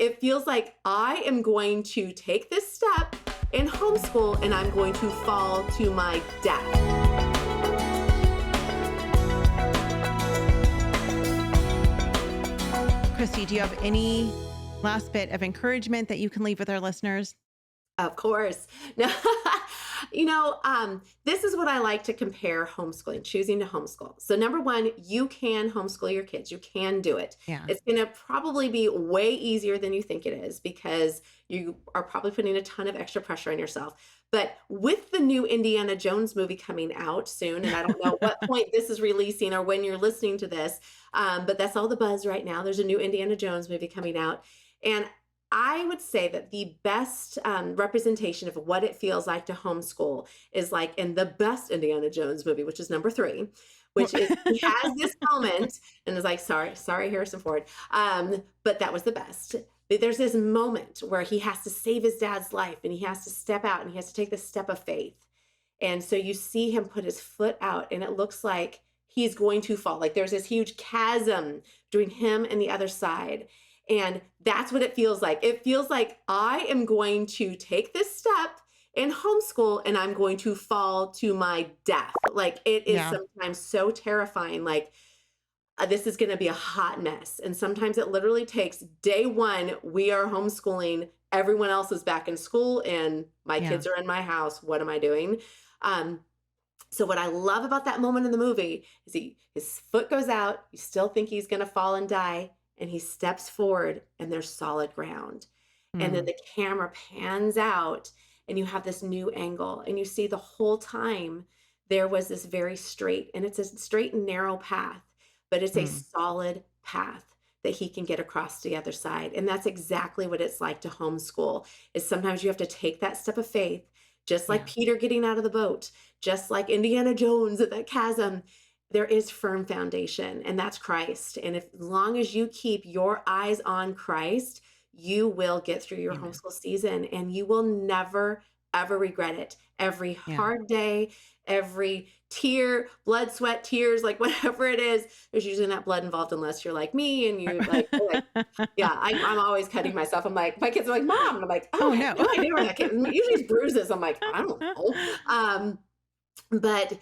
it feels like I am going to take this step in homeschool and I'm going to fall to my death. Kristi, do you have any last bit of encouragement that you can leave with our listeners? Of course. No, this is what I like to compare homeschooling, choosing to homeschool. So number one, you can homeschool your kids. You can do it. Yeah. It's going to probably be way easier than you think it is because you are probably putting a ton of extra pressure on yourself. But with the new Indiana Jones movie coming out soon, and I don't know what point this is releasing or when you're listening to this, but that's all the buzz right now. There's a new Indiana Jones movie coming out. And I would say that the best representation of what it feels like to homeschool is like in the best Indiana Jones movie, which is number 3, which is he has this moment and is like, sorry, Harrison Ford. But that was the best. There's this moment where he has to save his dad's life and he has to step out and he has to take the step of faith. And so you see him put his foot out and it looks like he's going to fall. Like there's this huge chasm between him and the other side. And that's what it feels like. It feels like I am going to take this step in homeschool and I'm going to fall to my death. Like it is sometimes so terrifying. Like this is going to be a hot mess. And sometimes it literally takes day 1, we are homeschooling. Everyone else is back in school and my kids are in my house. What am I doing? So what I love about that moment in the movie is his foot goes out. You still think he's going to fall and die. And he steps forward and there's solid ground. And then the camera pans out and you have this new angle and you see the whole time there was this very straight, and it's a straight and narrow path, but it's a solid path that he can get across to the other side. And that's exactly what it's like to homeschool, is sometimes you have to take that step of faith, just like Peter getting out of the boat, just like Indiana Jones at that chasm. There is firm foundation, and that's Christ. And as long as you keep your eyes on Christ, you will get through your homeschool season and you will never, ever regret it. Every hard day, every tear, blood, sweat, tears, like whatever it is, there's usually not blood involved unless you're like me and you're like I'm always cutting myself. I'm like, my kids are like, Mom. And I'm like, oh no, I never that kid. Usually it's bruises. I'm like, I don't know. But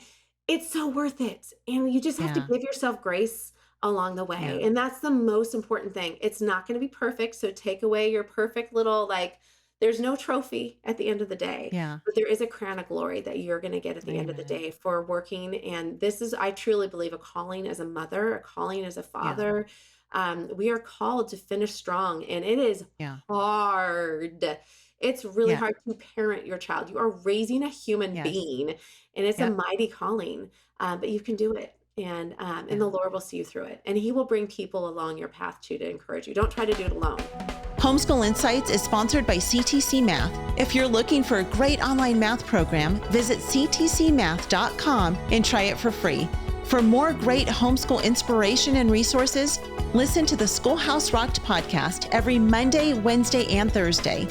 it's so worth it. And you just have to give yourself grace along the way. And that's the most important thing. It's not going to be perfect. So take away your perfect little, there's no trophy at the end of the day, but there is a crown of glory that you're going to get at the end of the day for working. And this is, I truly believe, a calling as a mother, a calling as a father. We are called to finish strong, and it is hard. It's really hard to parent your child. You are raising a human being, and it's a mighty calling, but you can do it. And the Lord will see you through it. And he will bring people along your path to encourage you. Don't try to do it alone. Homeschool Insights is sponsored by CTC Math. If you're looking for a great online math program, visit ctcmath.com and try it for free. For more great homeschool inspiration and resources, listen to the Schoolhouse Rocked Podcast every Monday, Wednesday, and Thursday.